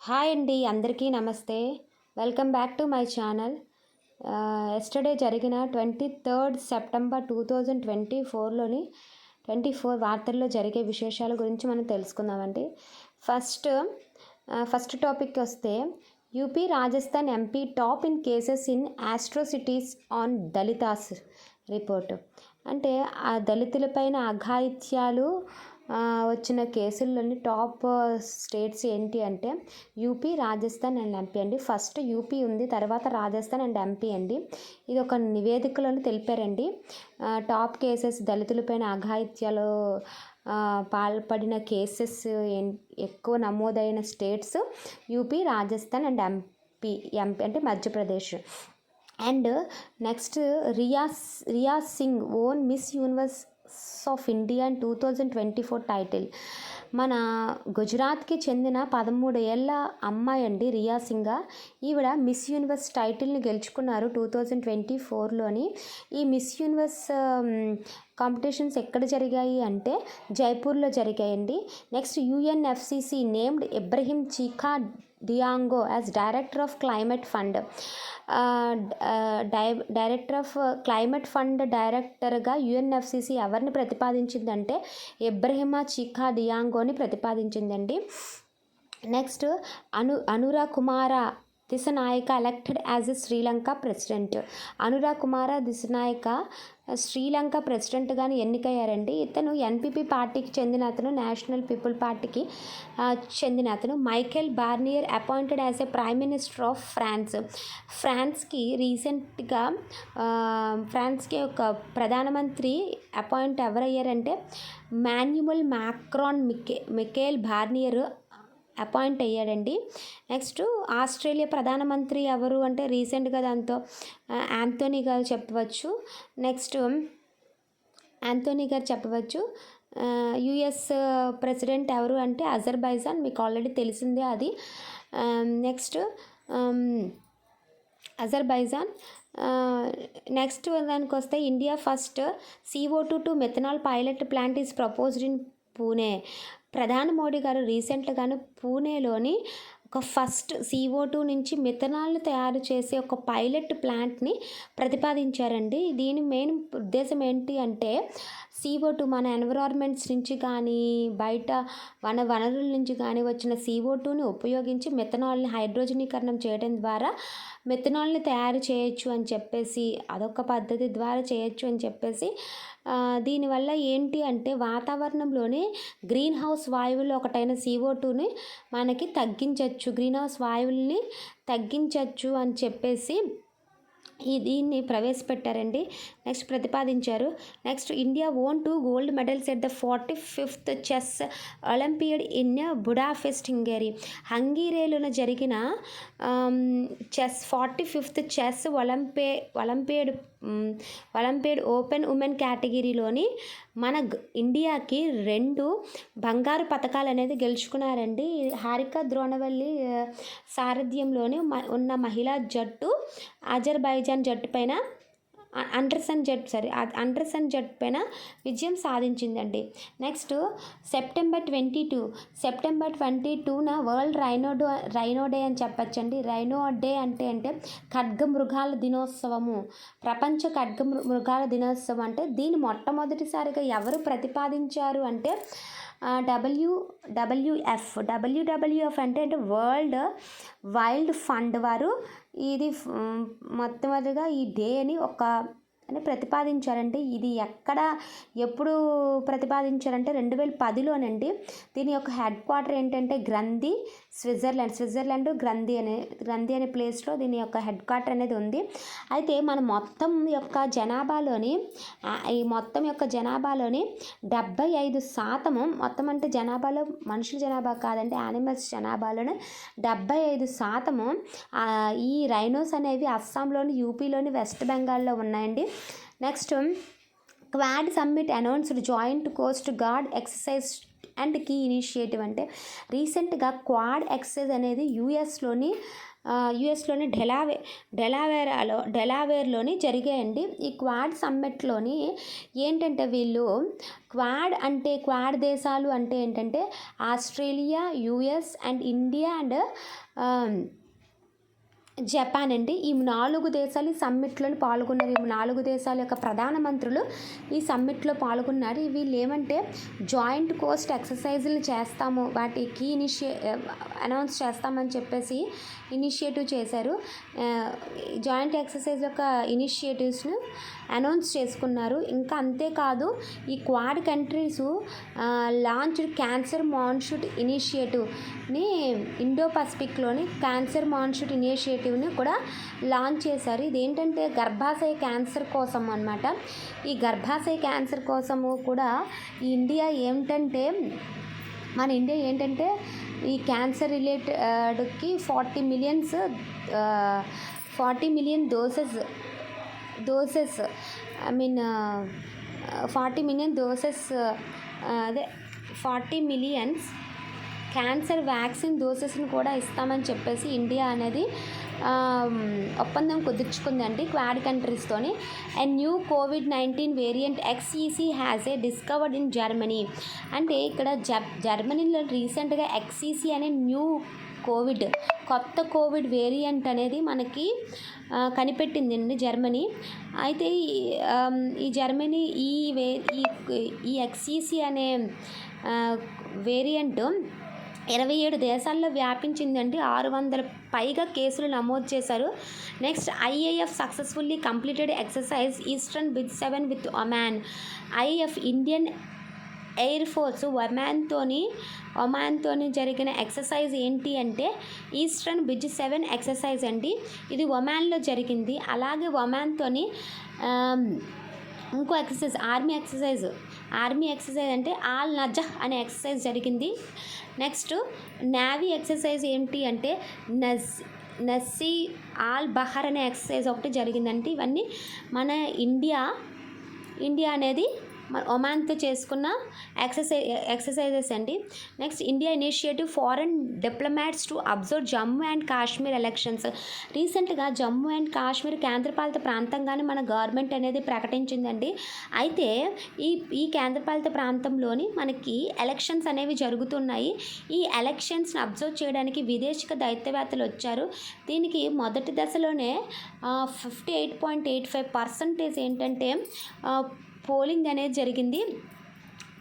Hi అండి, అందరికీ నమస్తే. Welcome back to my channel. Yesterday జరిగిన 23 సెప్టెంబర్ 2024లోని 24 వార్తల్లో జరిగే విశేషాల గురించి మనం తెలుసుకుందామండి. ఫస్ట్ టాపిక్ వస్తే, UP Rajasthan MP top in cases in atrocities on Dalits report. అంటే ఆ దళితులపైన అఘాయిత్యాలు వచ్చిన కేసుల్లోని టాప్ స్టేట్స్ ఏంటి అంటే యూపీ, రాజస్థాన్ అండ్ ఎంపీ అండి. ఫస్ట్ యూపీ ఉంది, తర్వాత రాజస్థాన్ అండ్ ఎంపీ అండి. ఇది ఒక నివేదికలోని తెలిపారండి. టాప్ కేసెస్ దళితులపైన అఘాయిత్యాలు పాల్పడిన కేసెస్ ఎక్కువ నమోదైన states UP, Rajasthan and MP అంటే Madhya Pradesh. And next, Riya Singh won Miss Universe of India in 2024 title. మన గుజరాత్కి చెందిన 13 ఏళ్ళ అమ్మాయి అండి రియా సింగ్. ఈవిడ మిస్ యూనివర్స్ టైటిల్ని గెలుచుకున్నారు 2024లోని. ఈ మిస్ యూనివర్స్ కాంపిటీషన్స్ ఎక్కడ జరిగాయి అంటే జైపూర్లో జరిగాయండి. Next, UNFCCC named Ibrahim Cheikh Diong as director of climate fund. Director of climate fund డైరెక్టర్గా యుఎన్ఎఫ్సిసి ఎవరిని ప్రతిపాదించిందంటే ఇబ్రహీమా చీఖా డియాంగోని ప్రతిపాదించిందండి. Next, Anura Kumara Dissanayake elected as a Sri Lanka president. Anura Kumara Dissanayake Sri Lanka ప్రెసిడెంట్గాను ఎన్నికయ్యారండి. ఇతను ఎన్పీపీ పార్టీకి చెందిన అతను, నేషనల్ పీపుల్ పార్టీకి చెందిన అతను. Michel Barnier appointed as a prime minister of France. ఫ్రాన్స్కి రీసెంట్గా ఫ్రాన్స్కి ఒక ప్రధానమంత్రి అపాయింట్ ఎవరయ్యారంటే Manuel Macron. Michel Barnier appoint అయ్యాడండి. నెక్స్ట్, ఆస్ట్రేలియా ప్రధానమంత్రి ఎవరు అంటే రీసెంట్గా దాంతో యాంథోనీ గారు చెప్పవచ్చు. నెక్స్ట్, యాంథోనీ గారు చెప్పవచ్చు. యుఎస్ ప్రెసిడెంట్ ఎవరు అంటే అజర్బైజాన్, మీకు ఆల్రెడీ తెలిసిందే అది. Next, Azerbaijan. నెక్స్ట్ దానికి వస్తే, India first CO2 to methanol pilot plant is proposed in Pune. ప్రధాని మోడీ గారు రీసెంట్గాను పూణేలోని ఒక ఫస్ట్ CO2 నుంచి మిథనాల్ని తయారు చేసే ఒక పైలట్ ప్లాంట్ని ప్రతిపాదించారండి. దీని మెయిన్ ఉద్దేశం ఏంటి అంటే CO2 మన ఎన్విరాన్మెంట్స్ నుంచి కానీ బయట వనరుల నుంచి కానీ వచ్చిన CO2ని ఉపయోగించి మిథనాల్ని హైడ్రోజనీకరణం చేయడం ద్వారా మిథనాల్ని తయారు చేయొచ్చు అని చెప్పేసి, అదొక పద్ధతి ద్వారా చేయొచ్చు అని చెప్పేసి, దీనివల్ల ఏంటి అంటే వాతావరణంలోని గ్రీన్ హౌస్ వాయువులు ఒకటైన CO2ని మనకి తగ్గించవచ్చు, గ్రీన్ హౌస్ వాయువుల్ని తగ్గించవచ్చు అని చెప్పేసి దీన్ని ప్రవేశపెట్టారండి. నెక్స్ట్, ప్రతిపాదించారు. Next, India won 2 gold medals at the 45th chess olympiad in Budapest, Hungary. హంగరీలోనే జరిగిన 45th chess olympiad open women కేటగిరీలోని మన ఇండియాకి 2 బంగారు పథకాలు అనేది గెలుచుకున్నారండి. హారిక ద్రోణవల్లి సారథ్యంలోని ఉన్న మహిళా జట్టు అజర్బైజాన్ జట్టు పైన అండర్సన్ జట్టు పైన విజయం సాధించిందండి. నెక్స్ట్, సెప్టెంబర్ 22న వరల్డ్ రైనో డే అని చెప్పచ్చండి. రైనో డే అంటే ఖడ్గమృగాల దినోత్సవము, ప్రపంచ ఖడ్గమృగాల దినోత్సవం. అంటే దీన్ని మొట్టమొదటిసారిగా ఎవరు ప్రతిపాదించారు అంటే WWF అంటే వరల్డ్ వైల్డ్ ఫండ్ వారు ఇది మొట్టమొదటిగా ఈ డేని అని ప్రతిపాదించారంటే ఇది ఎప్పుడు ప్రతిపాదించారంటే 2010లోనండి. దీని యొక్క హెడ్ క్వార్టర్ ఏంటంటే గ్రంథి, స్విట్జర్లాండ్ గ్రంథి అనే ప్లేస్లో దీని యొక్క హెడ్ క్వార్టర్ అనేది ఉంది. అయితే మన మొత్తం యొక్క జనాభాలోని 75%, మొత్తం అంటే జనాభాలో మనుషుల జనాభా కాదండి, యానిమల్స్ జనాభాలోని 75% ఈ రైనోస్ అనేవి అస్సాంలోని, యూపీలోని, వెస్ట్ బెంగాల్లో ఉన్నాయండి. Next, quad summit announced joint coast guard exercise and key initiative అంటే రీసెంట్గా క్వాడ్ ఎక్సైజ్ అనేది యూఎస్లోని డెలావేర్లోని జరిగాయండి. ఈ క్వాడ్ సమ్మిట్లోని ఏంటంటే వీళ్ళు క్వాడ్ దేశాలు అంటే ఏంటంటే Australia, US and India and Japan అండి. ఈ 4 దేశాలు ఈ సమ్మిట్లో పాల్గొన్నారు. ఈ 4 దేశాల యొక్క ప్రధానమంత్రులు ఈ సమ్మిట్లో పాల్గొన్నారు. వీళ్ళు ఏమంటే జాయింట్ కోస్ట్ ఎక్సర్సైజులు చేస్తాము, వాటికి అనౌన్స్ చేస్తామని చెప్పేసి ఇనిషియేటివ్ చేశారు. జాయింట్ ఎక్సర్సైజ్ యొక్క ఇనిషియేటివ్స్ను అనౌన్స్ చేసుకున్నారు. ఇంకా అంతేకాదు ఈ quad countries launch cancer moonshot ఇనిషియేటివ్ని ఇండో పసిఫిక్లోని క్యాన్సర్ మాన్షూట్ ఇనిషియేటివ్ని కూడా లాంచ్ చేశారు. ఇదేంటంటే గర్భాశయ క్యాన్సర్ కోసం అన్నమాట. ఈ గర్భాశయ క్యాన్సర్ కోసము కూడా మన ఇండియా ఏంటంటే ఈ క్యాన్సర్ రిలేటెడ్కి 40 మిలియన్ డోసెస్ 40 మిలియన్ డోసెస్ అదే 40 మిలియన్స్ క్యాన్సర్ వ్యాక్సిన్ డోసెస్ని కూడా ఇస్తామని చెప్పేసి ఇండియా అనేది ఒప్పందం కుదుర్చుకుందండి క్వాడ్ కంట్రీస్తోని. And new COVID-19 variant XEC has discovered in Germany. అంటే ఇక్కడ జర్మనీలో రీసెంట్గా XEC అనే కొత్త కోవిడ్ వేరియంట్ అనేది మనకి కనిపెట్టిందండి జర్మనీ. అయితే ఈ జర్మనీ ఈ XEC అనే వేరియంట్ 27 దేశాల్లో వ్యాపించిందండి. 600 పైగా కేసులు నమోదు చేశారు. Next IAF successfully completed exercise eastern big 7 with Oman. IAF Indian air force ఒమాన్తోని జరిగిన ఎక్సర్సైజ్ ఏంటి అంటే ఈస్టర్న్ బిజ్ 7 ఎక్సర్సైజ్ అండి. ఇది ఒమాన్లో జరిగింది. అలాగే ఒమాన్తోని ఇంకో ఎక్సర్సైజ్ ఆర్మీ ఎక్సర్సైజ్ అంటే ఆల్ నజహ్ అనే ఎక్సర్సైజ్ జరిగింది. నెక్స్ట్ నేవీ ఎక్సర్సైజ్ ఏంటి అంటే నస్సీ ఆల్ బహర్ అనే ఎక్సర్సైజ్ ఒకటి జరిగిందంటే ఇవన్నీ మన ఇండియా అనేది ఒమాన్తో చేసుకున్న ఎక్సర్సైజెస్ అండి. Next India initiative foreign diplomats to observe Jammu and Kashmir elections. రీసెంట్గా జమ్మూ అండ్ కాశ్మీర్ కేంద్రపాలిత ప్రాంతంగానే మన గవర్నమెంట్ అనేది ప్రకటించిందండి. అయితే ఈ కేంద్రపాలిత ప్రాంతంలోని మనకి ఎలక్షన్స్ అనేవి జరుగుతున్నాయి. ఈ ఎలక్షన్స్ని అబ్జర్వ్ చేయడానికి విదేశీ దౌత్యవేత్తలు వచ్చారు. దీనికి మొదటి దశలోనే 58.85% ఏంటంటే పోలింగ్ అనేది జరిగింది.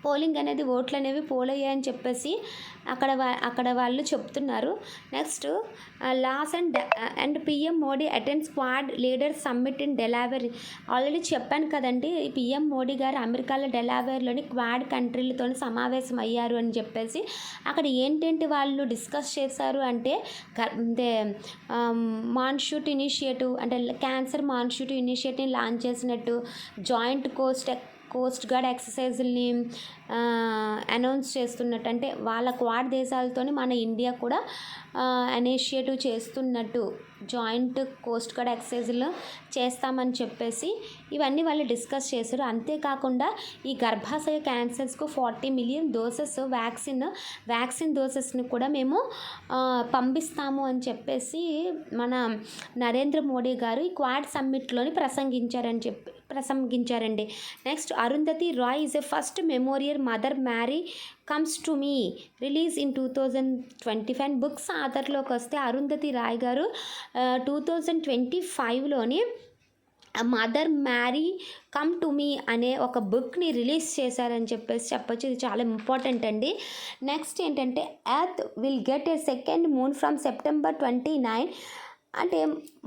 ఓట్లు అనేవి పోల్ అయ్యాయని చెప్పేసి అక్కడ వాళ్ళు చెప్తున్నారు. నెక్స్ట్ లాస్ and PM Modi attends quad leaders summit in Delaware. Already చెప్పాను కదండి, PM మోడీ గారు అమెరికాలో డెలావేర్లోని క్వాడ్ కంట్రీలతో సమావేశం అయ్యారు అని చెప్పేసి. అక్కడ ఏంటంటే వాళ్ళు డిస్కస్ చేశారు అంటే మాన్షూట్ ఇనిషియేటివ్ అంటే క్యాన్సర్ మాన్షూట్ ఇనిషియేటివ్ లాంచ్ చేసినట్టు, జాయింట్ కోస్ట్ గార్డ్ ఎక్సర్సైజుల్ని అనౌన్స్ చేస్తున్నట్టు, అంటే వాళ్ళ క్వాడ్ దేశాలతోని మన ఇండియా కూడా ఇనిషియేటివ్ చేస్తున్నట్టు జాయింట్ కోస్ట్ గార్డ్ ఎక్సర్సైజులు చేస్తామని చెప్పేసి ఇవన్నీ వాళ్ళు డిస్కస్ చేశారు. అంతేకాకుండా ఈ గర్భాశయ క్యాన్సర్స్కు 40 మిలియన్ డోసెస్ వ్యాక్సిన్ డోసెస్ని కూడా మేము పంపిస్తాము అని చెప్పేసి మన నరేంద్ర మోడీ గారు ఈ క్వాడ్ సమ్మిట్లోని ప్రసంగించారండి. Next Arundhati Roy is a first memorial mother Mary comes to me release in 2025. Books ఆధార్లోకి వస్తే అరుంధతి రాయ్ గారు 2025లోని mother Mary come to me అనే ఒక బుక్ని రిలీజ్ చేశారని చెప్పొచ్చు. ఇది చాలా ఇంపార్టెంట్ అండి. నెక్స్ట్ ఏంటంటే earth will get a second moon from September 29. అంటే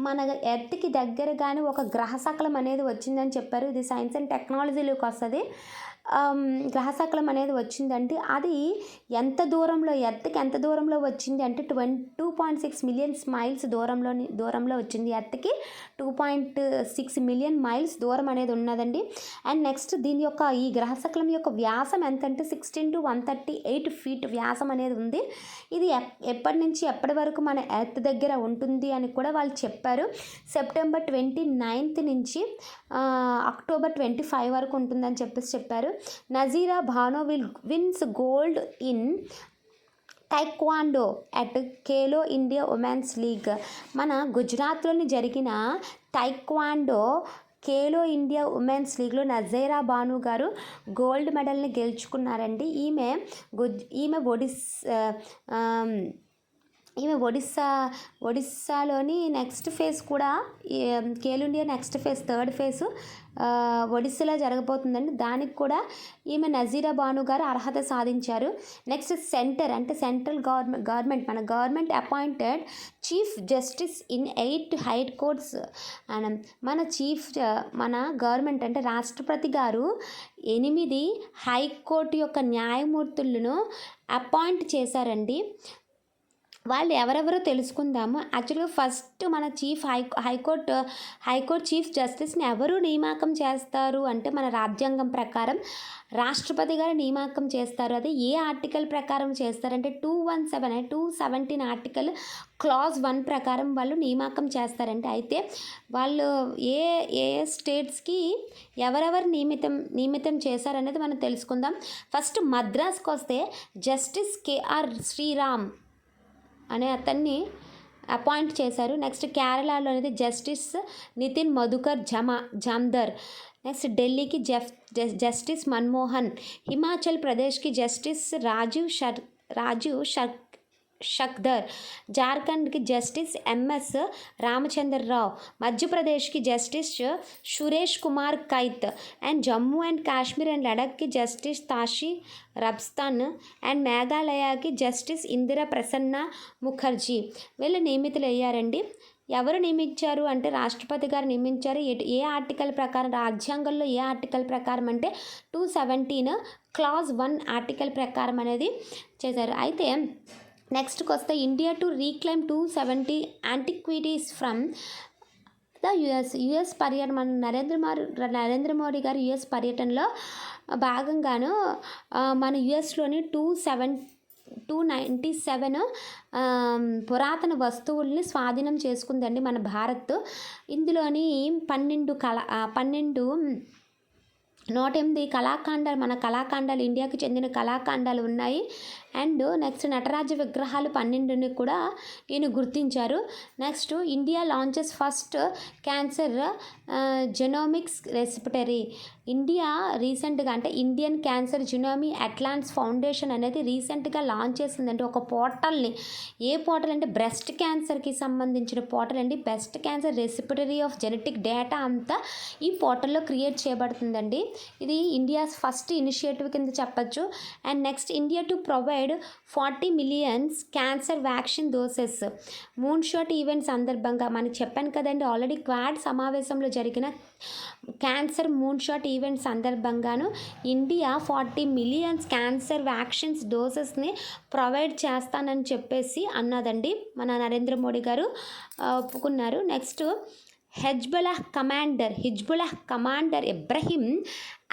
మన ఎర్త్కి దగ్గరగానే ఒక గ్రహశకలం అనేది వచ్చిందని చెప్పారు. ఇది సైన్స్ అండ్ టెక్నాలజీలోకి వస్తుంది. గ్రహశకలం అనేది వచ్చిందంటే అది ఎర్త్కి ఎంత దూరంలో వచ్చింది అంటే 2.6 మిలియన్ మైల్స్ దూరంలో వచ్చింది. ఎర్త్కి 2.6 మిలియన్ మైల్స్ దూరం అనేది ఉన్నదండి. అండ్ నెక్స్ట్ ఈ గ్రహశకలం యొక్క వ్యాసం ఎంత అంటే 16 to 138 feet వ్యాసం అనేది ఉంది. ఇది ఎప్పటి నుంచి ఎప్పటి వరకు మన ఎర్త్ దగ్గర ఉంటుంది అని కూడా వాళ్ళు చెప్పారు. సెప్టెంబర్ 29 నుంచి అక్టోబర్ 25 వరకు ఉంటుందని చెప్పారు. Nazira Bano wins gold in taekwondo at Khelo India women's league. మన గుజరాత్లోని జరిగిన టైక్వాండో ఖేలో ఇండియా ఉమెన్స్ లీగ్లో నజీరా భాను గారు గోల్డ్ మెడల్ని గెలుచుకున్నారండి. ఈమె ఒడిస్సాలోని నెక్స్ట్ ఫేజ్ కూడా Khelo India next phase third phase ఒడిస్సాలో జరగబోతుందండి. దానికి కూడా ఈమె నజీరా భాను గారు అర్హత సాధించారు. నెక్స్ట్ సెంట్రల్ గవర్నమెంట్ మన government appointed chief justice in 8 high courts. మన గవర్నమెంట్ అంటే రాష్ట్రపతి గారు 8 హైకోర్టు యొక్క న్యాయమూర్తులను అపాయింట్ చేశారండి. వాళ్ళు ఎవరెవరో తెలుసుకుందాము. యాక్చువల్గా ఫస్ట్ మన హైకోర్టు చీఫ్ జస్టిస్ని ఎవరు నియామకం చేస్తారు అంటే మన రాజ్యాంగం ప్రకారం రాష్ట్రపతి గారు నియామకం చేస్తారు. అది ఏ ఆర్టికల్ ప్రకారం చేస్తారంటే 217 ఆర్టికల్ క్లాజ్ 1 ప్రకారం వాళ్ళు నియామకం చేస్తారంటే, అయితే వాళ్ళు ఏ స్టేట్స్కి ఎవరెవరు నియమితం చేశారనేది మనం తెలుసుకుందాం. ఫస్ట్ మద్రాస్కి వస్తే జస్టిస్ కేఆర్ శ్రీరామ్ అనే అతన్ని అపాయింట్ చేశారు. నెక్స్ట్ కేరళలో అనేది జస్టిస్ నితిన్ మధుకర్ జామ్దర్. నెక్స్ట్ ఢిల్లీకి జస్టిస్ మన్మోహన్. హిమాచల్ ప్రదేశ్కి జస్టిస్ రాజీవ్ షక్దర్. జార్ఖండ్కి జస్టిస్ ఎంఎస్ రామచంద్రరావు. మధ్యప్రదేశ్కి justice Suresh Kumar Kait. And Jammu and Kashmir and లడఖ్కి జస్టిస్ తాషి రబ్స్తాన్. అండ్ మేఘాలయకి జస్టిస్ ఇందిరా ప్రసన్న ముఖర్జీ. వీళ్ళు నియమితులయ్యారండి. ఎవరు నియమించారు అంటే రాష్ట్రపతి గారు నియమించారు. ఏ ఆర్టికల్ ప్రకారం, రాజ్యాంగంలో ఏ ఆర్టికల్ ప్రకారం అంటే 217 క్లాజ్ 1 ఆర్టికల్ ప్రకారం అనేది చేశారు. అయితే నెక్స్ట్కి వస్తే India to reclaim 270 antiquities from the US పర్యటన. మన నరేంద్ర మోడీ గారు యుఎస్ పర్యటనలో భాగంగాను మన యుఎస్లోని 297 పురాతన వస్తువుల్ని స్వాధీనం చేసుకుందండి మన భారత్. ఇందులోని 108 కళాఖండాలు, మన కళాఖండాలు, ఇండియాకి చెందిన కళాఖండాలు ఉన్నాయి. అండ్ నెక్స్ట్ నటరాజ విగ్రహాలు 12ని కూడా ఈయన గుర్తించారు. Next India launches first cancer genomics repository. India రీసెంట్గా అంటే Indian cancer genome atlantis foundation అనేది రీసెంట్గా లాంచ్ చేసిందంటే ఒక పోర్టల్ని. ఏ పోర్టల్ అంటే బ్రెస్ట్ క్యాన్సర్కి సంబంధించిన పోర్టల్ అండి. Breast cancer repository of genetic data అంతా ఈ పోర్టల్లో క్రియేట్ చేయబడుతుందండి. ఇది ఇండియాస్ ఫస్ట్ ఇనిషియేటివ్ కింద చెప్పచ్చు. And next India to provide 40 million cancer vaccine doses. Moon shot event సందర్భంగా మనకి చెప్పాను కదండి ఆల్రెడీ, క్వాడ్ సమావేశంలో జరిగిన క్యాన్సర్ మూన్ షాట్ ఈవెంట్ సందర్భంగాను ఇండియా 40 million క్యాన్సర్ వ్యాక్సిన్స్ డోసెస్ని ప్రొవైడ్ చేస్తానని చెప్పేసి అన్నదండి. మన నరేంద్ర మోడీ గారు ఒప్పుకున్నారు. Next Hezbollah commander Ibrahim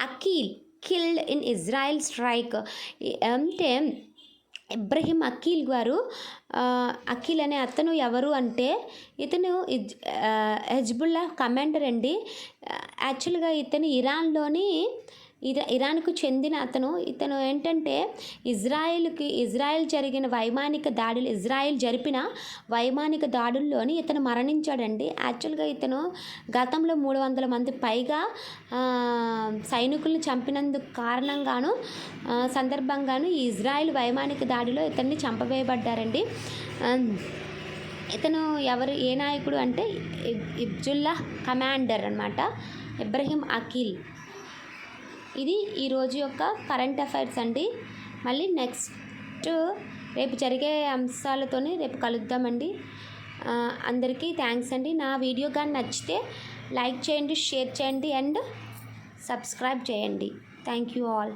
Aqil killed in Israel strike. అంటే ఇబ్రహీం అకీల్ అనే అతను ఎవరు అంటే ఇతను హిజ్బుల్లాహ్ కమాండర్ అండి. యాక్చువల్గా ఇతను ఇరాన్కు చెందిన ఇతను ఏంటంటే ఇజ్రాయెల్ జరిగిన ఇజ్రాయెల్ జరిపిన వైమానిక దాడుల్లోని ఇతను మరణించాడండి. యాక్చువల్గా ఇతను గతంలో 300 మంది పైగా సైనికుల్ని చంపినందుకు సందర్భంగాను ఈ ఇజ్రాయెల్ వైమానిక దాడిలో ఇతన్ని చంపవేయబడ్డారండి. ఇతను ఏ నాయకుడు అంటే హిజ్బుల్లాహ్ కమాండర్ అనమాట, ఇబ్రహీం అకీల్. ఇది ఈరోజు యొక్క కరెంట్ అఫైర్స్ అండి. మళ్ళీ నెక్స్ట్ రేపు జరిగే అంశాలతోనే రేపు కలుద్దామండి. అందరికీ థ్యాంక్స్ అండి. నా వీడియో కానీ నచ్చితే లైక్ చేయండి, షేర్ చేయండి అండ్ సబ్స్క్రైబ్ చేయండి. Thank you all.